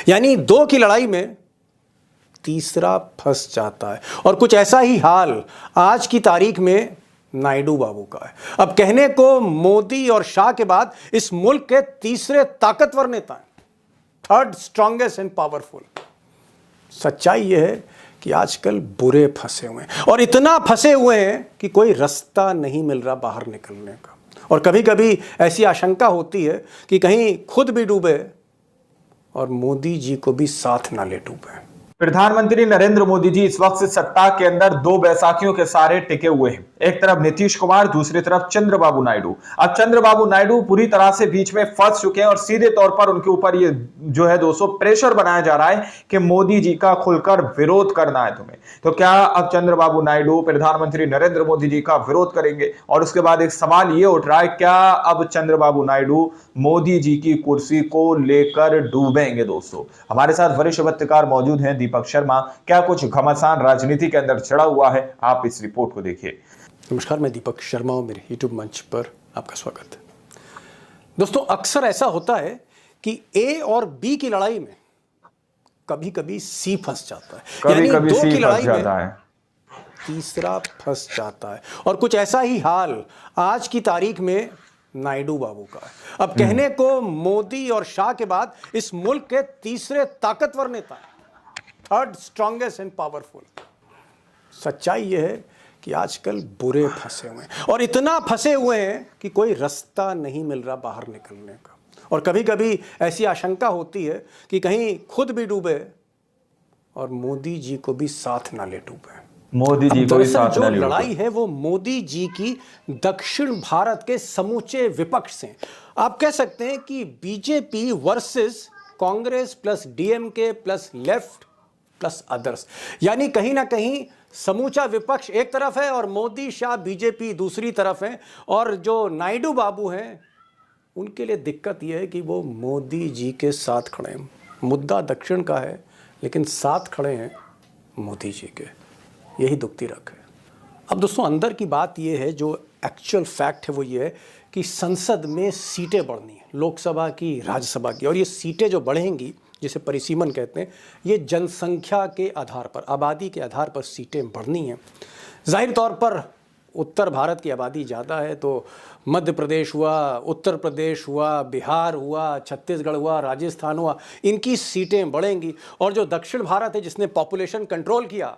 यानी दो की लड़ाई में तीसरा फंस जाता है। और कुछ ऐसा ही हाल आज की तारीख में नायडू बाबू का है। अब कहने को मोदी और शाह के बाद इस मुल्क के तीसरे ताकतवर नेता हैं, थर्ड स्ट्रॉन्गेस्ट एंड पावरफुल। सच्चाई यह है कि आजकल बुरे फंसे हुए हैं, और इतना फंसे हुए हैं कि कोई रास्ता नहीं मिल रहा बाहर निकलने का। और कभी कभी ऐसी आशंका होती है कि कहीं खुद भी डूबे और मोदी जी को भी साथ ना ले डूबे। प्रधानमंत्री नरेंद्र मोदी जी इस वक्त सत्ता के अंदर दो बैसाखियों के सहारे टिके हुए हैं। एक तरफ नीतीश कुमार, दूसरी तरफ चंद्रबाबू नायडू। अब चंद्रबाबू नायडू पूरी तरह से बीच में फंस चुके हैं और सीधे तौर पर उनके ऊपर ये जो है दोस्तों प्रेशर बनाया जा रहा है कि मोदी जी का खुलकर विरोध करना है तुम्हें। तो क्या अब चंद्रबाबू नायडू प्रधानमंत्री नरेंद्र मोदी जी का विरोध करेंगे? और उसके बाद एक सवाल ये उठ रहा है, क्या अब चंद्रबाबू नायडू मोदी जी की कुर्सी को लेकर डूबेंगे? दोस्तों, हमारे साथ वरिष्ठ पत्रकार मौजूद हैं दीपक शर्मा। क्या कुछ घमासान राजनीति के अंदर चढ़ा हुआ है? आप इस रिपोर्ट को देखिए। नमस्कार, मैं दीपक शर्मा हूं। मेरे यूट्यूब मंच पर आपका स्वागत है। दोस्तों, अक्सर ऐसा होता है कि ए और बी की लड़ाई में कभी कभी सी फंस जाता है, यानी दो की लड़ाई में तीसरा फंस जाता है। और कुछ ऐसा ही हाल आज की तारीख में नायडू बाबू का है। अब कहने को मोदी और शाह के बाद इस मुल्क के तीसरे ताकतवर नेता हैं, थर्ड स्ट्रॉन्गेस्ट एंड पावरफुल। सच्चाई यह है कि आजकल बुरे फंसे हुए हैं, और इतना फंसे हुए हैं कि कोई रास्ता नहीं मिल रहा बाहर निकलने का। और कभी कभी ऐसी आशंका होती है कि कहीं खुद भी डूबे और मोदी जी को भी साथ ना ले डूबे। मोदी जी को भी साथ ना ले डूबे। लड़ाई है वो मोदी जी की दक्षिण भारत के समूचे विपक्ष से। आप कह सकते हैं कि BJP versus Congress plus DMK plus left plus others. यानी कहीं ना कहीं समूचा विपक्ष एक तरफ है और मोदी शाह बीजेपी दूसरी तरफ है। और जो नायडू बाबू हैं, उनके लिए दिक्कत यह है कि वो मोदी जी के साथ खड़े हैं। मुद्दा दक्षिण का है, लेकिन साथ खड़े हैं मोदी जी के। यही दुखती रख है। अब दोस्तों, अंदर की बात यह है, जो एक्चुअल फैक्ट है वो ये है कि संसद में सीटें बढ़नी है, लोकसभा की, राज्यसभा की। और ये सीटें जो बढ़ेंगी, जिसे परिसीमन कहते हैं, ये जनसंख्या के आधार पर, आबादी के आधार पर सीटें बढ़नी हैं। जाहिर तौर पर उत्तर भारत की आबादी ज़्यादा है, तो मध्य प्रदेश हुआ, उत्तर प्रदेश हुआ, बिहार हुआ, छत्तीसगढ़ हुआ, राजस्थान हुआ, इनकी सीटें बढ़ेंगी। और जो दक्षिण भारत है, जिसने पॉपुलेशन कंट्रोल किया,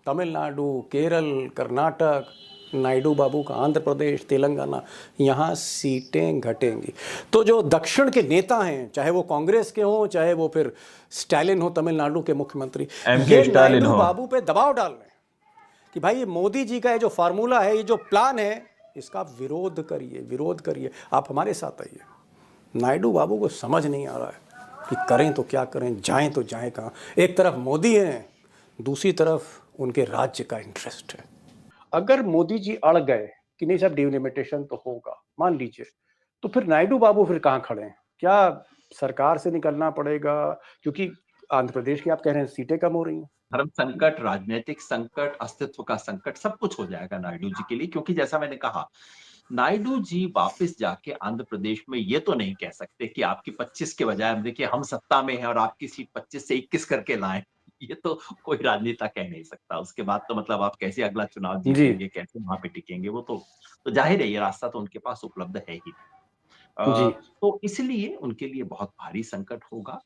तमिलनाडु, केरल, कर्नाटक, नायडू बाबू का आंध्र प्रदेश, तेलंगाना, यहाँ सीटें घटेंगी। तो जो दक्षिण के नेता हैं, चाहे वो कांग्रेस के हों, चाहे वो फिर स्टालिन हो, तमिलनाडु के मुख्यमंत्री, ये नायडू बाबू पे दबाव डाल रहे हैं कि भाई ये मोदी जी का ये जो फार्मूला है, ये जो प्लान है, इसका विरोध करिए, विरोध करिए, आप हमारे साथ आइए। नायडू बाबू को समझ नहीं आ रहा है कि करें तो क्या करें, जाएं तो जाएं कहाँ। एक तरफ मोदी हैं, दूसरी तरफ उनके राज्य का इंटरेस्ट है। अगर मोदी जी अड़ गए कि नहीं साहब डिलिमिटेशन तो होगा, मान लीजिए, तो फिर नायडू बाबू फिर कहाँ खड़े हैं? क्या सरकार से निकलना पड़ेगा? क्योंकि आंध्र प्रदेश की आप कह रहे हैं सीटें कम हो रही हैं। धर्म संकट, राजनीतिक संकट, अस्तित्व का संकट, सब कुछ हो जाएगा नायडू जी के लिए। क्योंकि जैसा मैंने कहा, नायडू जी वापस जाके आंध्र प्रदेश में ये तो नहीं कह सकते कि आपकी 25 के बजाय देखिए हम सत्ता में हैं और आपकी सीट 25 से 21 करके लाएं। ये तो कोई राजनेता कह नहीं सकता। उसके बाद तो मतलब आप कैसे अगला चुनाव जीतेंगे, कैसे वहां पे टिकेंगे, वो तो जाहिर है ये रास्ता तो उनके पास उपलब्ध है ही। तो इसलिए उनके लिए बहुत भारी संकट होगा।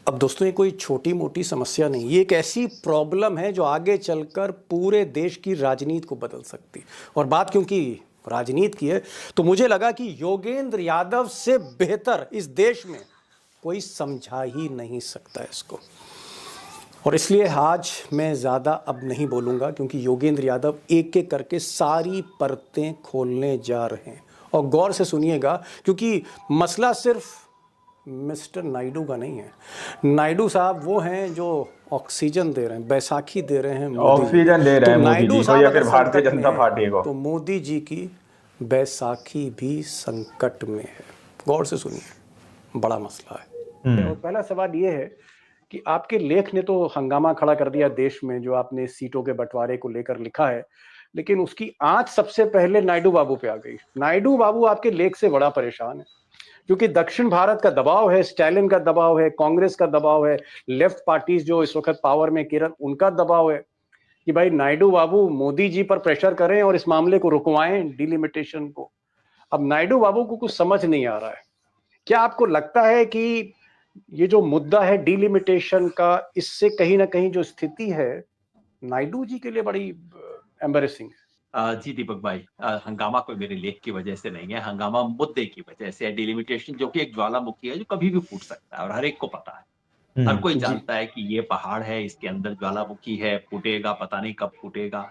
अब दोस्तों, ये कोई छोटी मोटी समस्या नहीं, ये एक ऐसी प्रॉब्लम है जो आगे चलकर पूरे देश की राजनीति को बदल सकती। और बात क्योंकि राजनीति की है, तो मुझे लगा कि योगेंद्र यादव से बेहतर इस देश में कोई समझा ही नहीं सकता है इसको। और इसलिए आज मैं ज़्यादा अब नहीं बोलूँगा, क्योंकि योगेंद्र यादव एक एक करके सारी परतें खोलने जा रहे हैं। और गौर से सुनिएगा, क्योंकि मसला सिर्फ मिस्टर नायडू का नहीं है। नायडू साहब वो हैं जो ऑक्सीजन दे रहे हैं, बैसाखी दे रहे हैं, ऑक्सीजन दे रहे हैं मोदी जी को या फिर भारतीय जनता पार्टी को। तो मोदी जी की बैसाखी भी संकट में है। गौर से सुनिए, बड़ा मसला है। और पहला सवाल ये है कि आपके लेख ने तो हंगामा खड़ा कर दिया देश में, जो आपने सीटों के बंटवारे को लेकर लिखा है, लेकिन उसकी आंच सबसे पहले नायडू बाबू पे आ गई। नायडू बाबू आपके लेख से बड़ा परेशान है, क्योंकि दक्षिण भारत का दबाव है, स्टालिन का दबाव है, कांग्रेस का दबाव है, लेफ्ट पार्टीज जो इस वक्त पावर में केरल, उनका दबाव है कि भाई नायडू बाबू मोदी जी पर प्रेशर करें और इस मामले को रुकवाएं, डिलिमिटेशन को। अब नायडू बाबू को कुछ समझ नहीं आ रहा है। क्या आपको लगता है कि ये जो मुद्दा है डिलिमिटेशन का, इससे कहीं ना कहीं जो स्थिति है नायडू जी के लिए बड़ी एम्बेरेसिंग है? जी दीपक भाई, हंगामा कोई मेरे लेख की वजह से नहीं है, हंगामा मुद्दे की वजह से है। डिलिमिटेशन जो कि एक ज्वालामुखी है जो कभी भी फूट सकता है और हर एक को पता है। हर कोई जी जानता है कि ये पहाड़ है, इसके अंदर ज्वालामुखी है, फूटेगा, पता नहीं कब फूटेगा।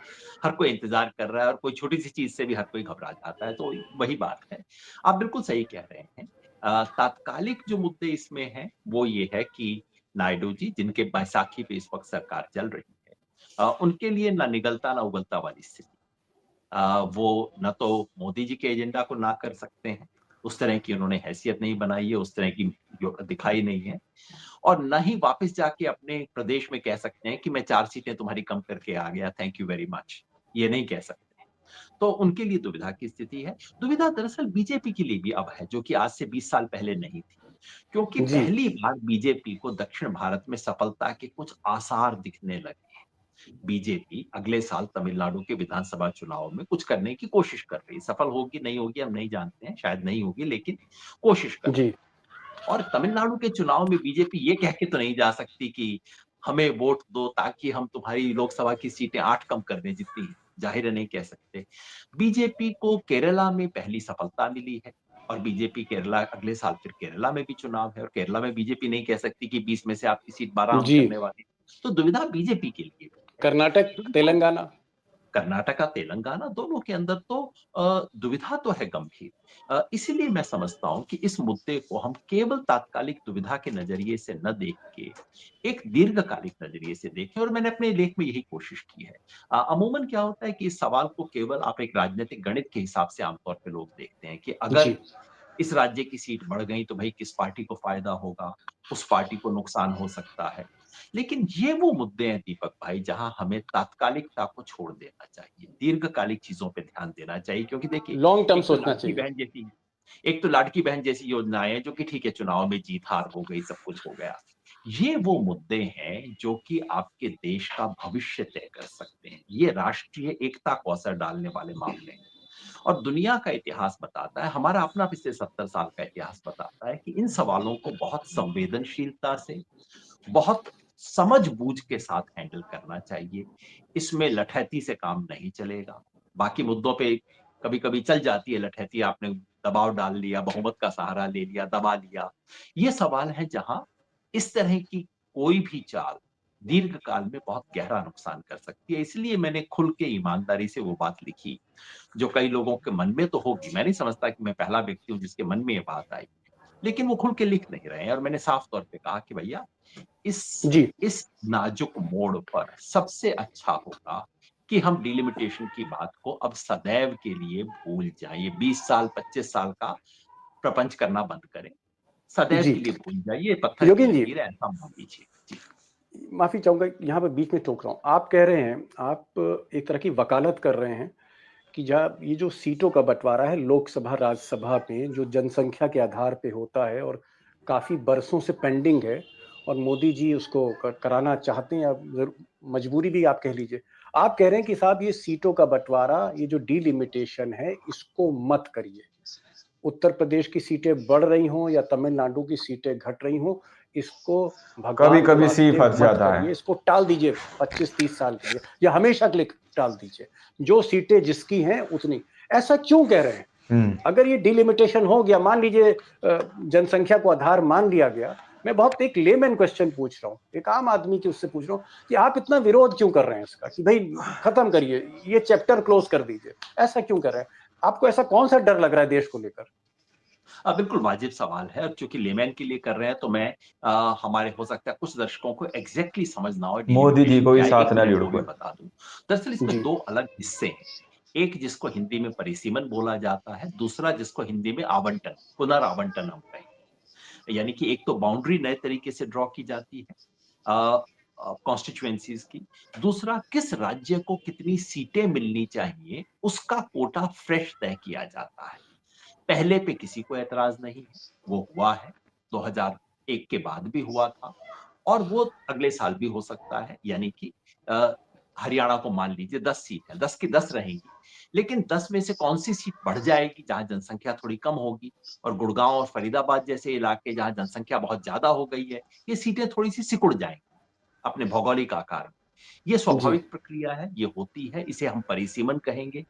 हर कोई इंतजार कर रहा है और कोई छोटी सी चीज से भी हर कोई घबरा जाता है। तो वही बात है, आप बिल्कुल सही कह रहे हैं। तात्कालिक जो मुद्दे इसमें हैं वो ये है कि नायडू जी, जिनके बैसाखी पे इस वक्त सरकार चल रही है, उनके लिए ना निगलता ना उगलता वाली स्थिति। वो न तो मोदी जी के एजेंडा को ना कर सकते हैं, उस तरह की उन्होंने हैसियत नहीं बनाई है, उस तरह की जो दिखाई नहीं है, और न ही वापस जाके अपने प्रदेश में कह सकते हैं कि मैं 4 सीटें तुम्हारी कम करके आ गया, थैंक यू वेरी मच। ये नहीं कह सकते। तो उनके लिए दुविधा की स्थिति है। दुविधा दरअसल बीजेपी के लिए भी अब है, जो कि आज से 20 साल पहले नहीं थी। क्योंकि जी पहली बार बीजेपी को दक्षिण भारत में सफलता के कुछ आसार दिखने लगे। बीजेपी अगले साल तमिलनाडु के विधानसभा चुनाव में कुछ करने की कोशिश कर रही है। सफल होगी नहीं होगी हम नहीं जानते हैं, शायद नहीं होगी, लेकिन कोशिश कर रही जी है। और तमिलनाडु के चुनाव में बीजेपी ये कह के तो नहीं जा सकती कि हमें वोट दो ताकि हम तुम्हारी लोकसभा की सीटें 8 कम कर दें जितनी, जाहिर है नहीं कह सकते। बीजेपी को केरला में पहली सफलता मिली है और बीजेपी केरला अगले साल फिर केरला में भी चुनाव है और केरला में बीजेपी नहीं कह सकती कि 20 में से आपकी सीट 12 हम जी। करने वाले हैं। तो दुविधा बीजेपी के लिए भी है। कर्नाटक, दुविधा तेलंगाना। कर्नाटका, तेलंगाना दोनों के अंदर तो दुविधा तो है गंभीर। इसीलिए मैं समझता हूं कि इस मुद्दे को हम केवल तात्कालिक दुविधा के नजरिए से न देख के एक दीर्घकालिक नजरिए से देखें, और मैंने अपने लेख में यही कोशिश की है। अमूमन क्या होता है कि इस सवाल को केवल आप एक राजनीतिक गणित के हिसाब से आमतौर पर लोग देखते हैं कि अगर जी इस राज्य की सीट बढ़ गई तो भाई किस पार्टी को फायदा होगा, उस पार्टी को नुकसान हो सकता है। लेकिन ये वो मुद्दे हैं दीपक भाई जहां हमें तात्कालिकता को छोड़ देना चाहिए, दीर्घकालिक चीजों पे ध्यान देना चाहिए। क्योंकि देखिए, लॉन्ग टर्म एक तो सोचना लाड़की चाहिए। बहन जैसी एक तो लाड़की बहन जैसी योजनाएं हैं जो कि ठीक है, चुनाव में जीत हार हो गई, सब कुछ हो गया। ये वो मुद्दे हैं जो कि आपके देश का भविष्य तय कर सकते हैं। ये राष्ट्रीय एकता को असर डालने वाले मामले हैं। और दुनिया का इतिहास बताता है, हमारा अपना पिछले 70 साल का इतिहास बताता है कि इन सवालों को बहुत संवेदनशीलता से, बहुत समझ-बूझ के साथ हैंडल करना चाहिए। इसमें लठैती से काम नहीं चलेगा। बाकी मुद्दों पे कभी-कभी चल जाती है लठैती, आपने दबाव डाल लिया, बहुमत का सहारा ले लिया, दबा लिया। ये सवाल है जहां इस तरह की कोई भी चाल दीर्घ काल में बहुत गहरा नुकसान कर सकती है। इसलिए मैंने खुल के ईमानदारी से वो बात लिखी जो कई लोगों के मन में तो होगी। मैं नहीं समझता कि मैं पहला व्यक्ति हूँ जिसके मन में ये बात आई, लेकिन वो खुल के लिख नहीं रहे हैं। और मैंने साफ तौर पे कहा कि भैया, इस जी इस नाजुक मोड़ पर सबसे अच्छा होगा कि हम डिलिमिटेशन की बात को अब सदैव के लिए भूल जाएं। ये 20 साल 25 साल का प्रपंच करना बंद करें, सदैव जी। के लिए भूल जाइए, पत्थर की योगेन जी, लकीर है, ऐसा मान लीजिए। जी। माफी चाहूंगा यहाँ पे बीच में टोक रहा हूँ। आप कह रहे हैं, आप एक तरह की वकालत कर रहे हैं कि जहाँ ये जो सीटों का बंटवारा है लोकसभा राज्यसभा में, जो जनसंख्या के आधार पे होता है और काफी बरसों से पेंडिंग है, और मोदी जी उसको कराना चाहते हैं, या मजबूरी भी आप कह लीजिए। आप कह रहे हैं कि साहब ये सीटों का बंटवारा, ये जो डिलिमिटेशन है, इसको मत करिए। उत्तर प्रदेश की सीटें बढ़ रही हों या तमिलनाडु की सीटें घट रही हों, इसको कभी भगवान के कभी सी वास्ते फंस मत जाता है। करिए, इसको टाल दीजिए 25-30 साल के लिए या हमेशा के लिए टाल दीजिए। जो सीटें जिसकी हैं उतनी। ऐसा क्यों कह रहे हैं? अगर ये डिलिमिटेशन हो गया, मान लीजिए जनसंख्या को आधार मान लिया गया, मैं बहुत एक लेमैन क्वेश्चन पूछ रहा हूँ, एक आम आदमी की उससे पूछ रहा हूँ कि आप इतना विरोध क्यों कर रहे हैं इसका, कि भाई खत्म करिए, ये चैप्टर क्लोज कर दीजिए, ऐसा क्यों कर रहे हैं? आपको ऐसा कौन सा डर लग रहा है देश को लेकर? बिल्कुल वाजिब सवाल है, और चूंकि लेमैन के लिए कर रहे हैं तो मैं हमारे हो सकता है कुछ दर्शकों को एग्जैक्टली समझ ना हो मोदी जी डिलिमिटेशन को ही क्या है, साथ 1 न मिनट लीड़ो वो भी कोई। बता दूं। दरअसल इसमें जी 2 अलग हिस्से हैं। एक जिसको हिंदी में परिसीमन बोला जाता है, दूसरा जिसको हिंदी में आवंटन, पुनर्आवंटन हम कहें। यानी कि एक तो बाउंड्री नए तरीके से ड्रॉ की जाती है कॉन्स्टिट्यूएंसीज की, दूसरा किस राज्य को कितनी सीटें मिलनी चाहिए उसका कोटा फ्रेश तय किया जाता है। पहले पे किसी को एतराज नहीं है, वो हुआ है, 2001 के बाद भी हुआ था और वो अगले साल भी हो सकता है। यानी कि हरियाणा को मान लीजिए 10 सीट है, 10 की 10 रहेंगी, लेकिन 10 में से कौन-सी सीट बढ़ जाएगी जहाँ जनसंख्या थोड़ी कम होगी, और गुड़गांव और फरीदाबाद जैसे इलाके जहाँ जनसंख्या बहुत ज़्यादा हो गई है, ये सीटें थोड़ी-सी सिकुड़ जाएँगी अपने भौगोलिक आकार में। ये जी। स्वाभाविक प्रक्रिया है, ये होती है, इसे हम परिसीमन कहेंगे।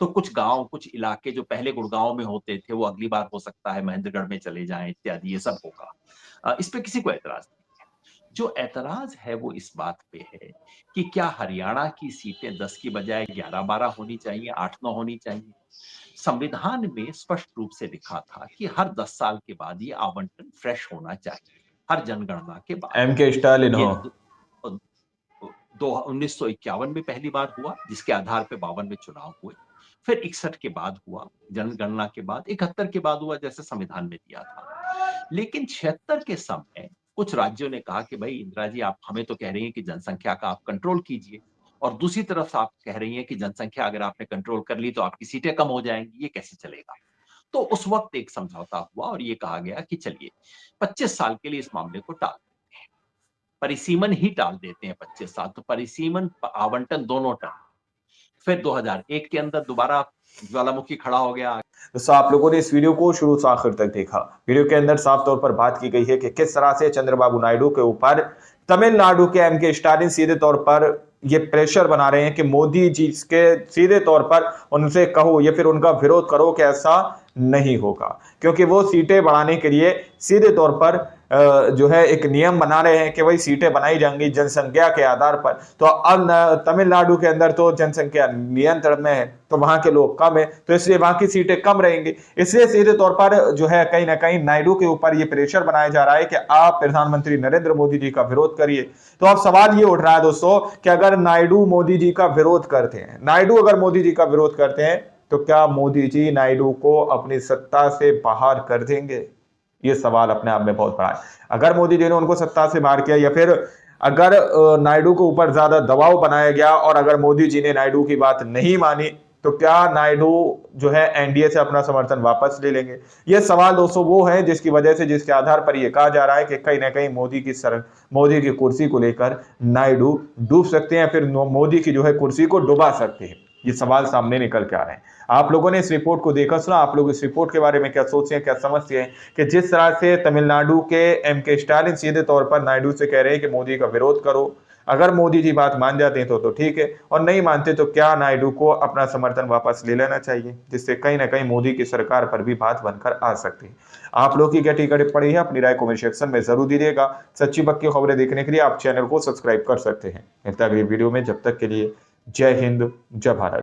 तो कुछ गाँव, कुछ इलाके जो पहले गुड़गाँव में होते थे, वो अगली बार हो सकता है महेंद्रगढ़ में चले जाएँ इत्यादि, ये सब होगा। इस पे किसी को ऐतराज़ नहीं है। जो ऐतराज़ है वो इस बात पे है कि क्या हरियाणा की सीटें 10 की बजाय 11-12 होनी चाहिए, 8-9 होनी चाहिए? संविधान में स्पष्ट रूप से लिखा था कि हर 10 साल के बाद ये आवंटन फ्रेश होना चाहिए, हर जनगणना के बाद। MK स्टालिन ये हो। अ, दो 1951 में पहली बार हुआ, जिसके आधार पे 52 में चुनाव हुए। फिर 61 के बाद हुआ, जनगणना के बाद, 71 के बाद हुआ जैसे संविधान में दिया था। लेकिन 76 के समय कुछ राज्यों ने कहा कि भाई इंदिरा जी, आप हमें तो कह रही हैं कि जनसंख्या का आप कंट्रोल कीजिए, और दूसरी तरफ आप कह रही हैं कि जनसंख्या अगर आपने कंट्रोल कर ली तो आपकी सीटें कम हो जाएँगी, ये कैसे चलेगा? तो उस वक़्त एक समझौता हुआ और ये कहा गया कि चलिए 25 साल के लिए इस मामले को टाल, परिसीमन ही टाल देते हैं 25 साल, तो परिसीमन आवंटन दोनों टर्म। फिर 2001 के अंदर दोबारा ज्वालामुखी खड़ा हो गया। दोस्तों, आप लोगों ने इस वीडियो को शुरू से आखिर तक देखा। वीडियो के अंदर साफ तौर पर बात की गई है कि किस तरह से चंद्रबाबू नायडू के ऊपर तमिलनाडु के MK स्टालिन सीधे तौर पर ये प्रेशर बना रहे हैं कि मोदी जी के सीधे तौर पर उनसे कहो या फिर उनका विरोध करो कि ऐसा नहीं होगा, क्योंकि वो सीटें बढ़ाने के लिए सीधे तौर पर जो है एक नियम बना रहे हैं कि भाई सीटें बनाई जाएंगी जनसंख्या के आधार पर। तो अब तमिलनाडु के अंदर तो जनसंख्या नियंत्रण में है, तो वहां के लोग कम है, तो इसलिए वहां की सीटें कम रहेंगी। इसलिए सीधे तौर पर जो है कहीं ना कहीं नायडू के ऊपर ये प्रेशर बनाया जा रहा है कि आप प्रधानमंत्री नरेंद्र मोदी जी का विरोध करिए। तो अब सवाल ये उठ रहा है दोस्तों कि अगर नायडू मोदी जी का विरोध करते हैं, नायडू अगर मोदी जी का विरोध करते हैं, तो क्या मोदी जी नायडू को अपनी सत्ता से बाहर कर देंगे? ये सवाल अपने आप में बहुत बड़ा है। अगर मोदी जी ने उनको सत्ता से बाहर किया, या फिर अगर नायडू के ऊपर ज्यादा दबाव बनाया गया और अगर मोदी जी ने नायडू की बात नहीं मानी, तो क्या नायडू जो है NDA से अपना समर्थन वापस ले लेंगे? ये सवाल दोस्तों वो है जिसकी वजह से, जिसके आधार पर यह कहा जा रहा है कि कहीं ना कहीं मोदी की कुर्सी को लेकर नायडू डूब सकते हैं, फिर मोदी की जो है कुर्सी को डुबा सकते हैं। ये सवाल सामने निकल के आ रहे हैं। आप लोगों ने इस रिपोर्ट को देखा सुना, आप लोग इस रिपोर्ट के बारे में क्या सोचते हैं, क्या समझते हैं कि जिस तरह से तमिलनाडु के MK स्टालिन सीधे तौर पर नायडू से कह रहे हैं कि मोदी का विरोध करो, अगर मोदी जी बात मान जाते हैं तो ठीक है, और नहीं मानते तो क्या नायडू को अपना समर्थन वापस ले लेना चाहिए, जिससे कहीं ना कहीं मोदी की सरकार पर भी बात बनकर आ सकती है। आप लोग की क्या टिप्पणी है, अपनी राय कमेंट सेक्शन में जरूर दीजिएगा। सच्ची पक्की खबरें देखने के लिए आप चैनल को सब्सक्राइब कर सकते हैं। मिलता है अगली वीडियो में, जब तक के लिए जय हिंद, जय भारत।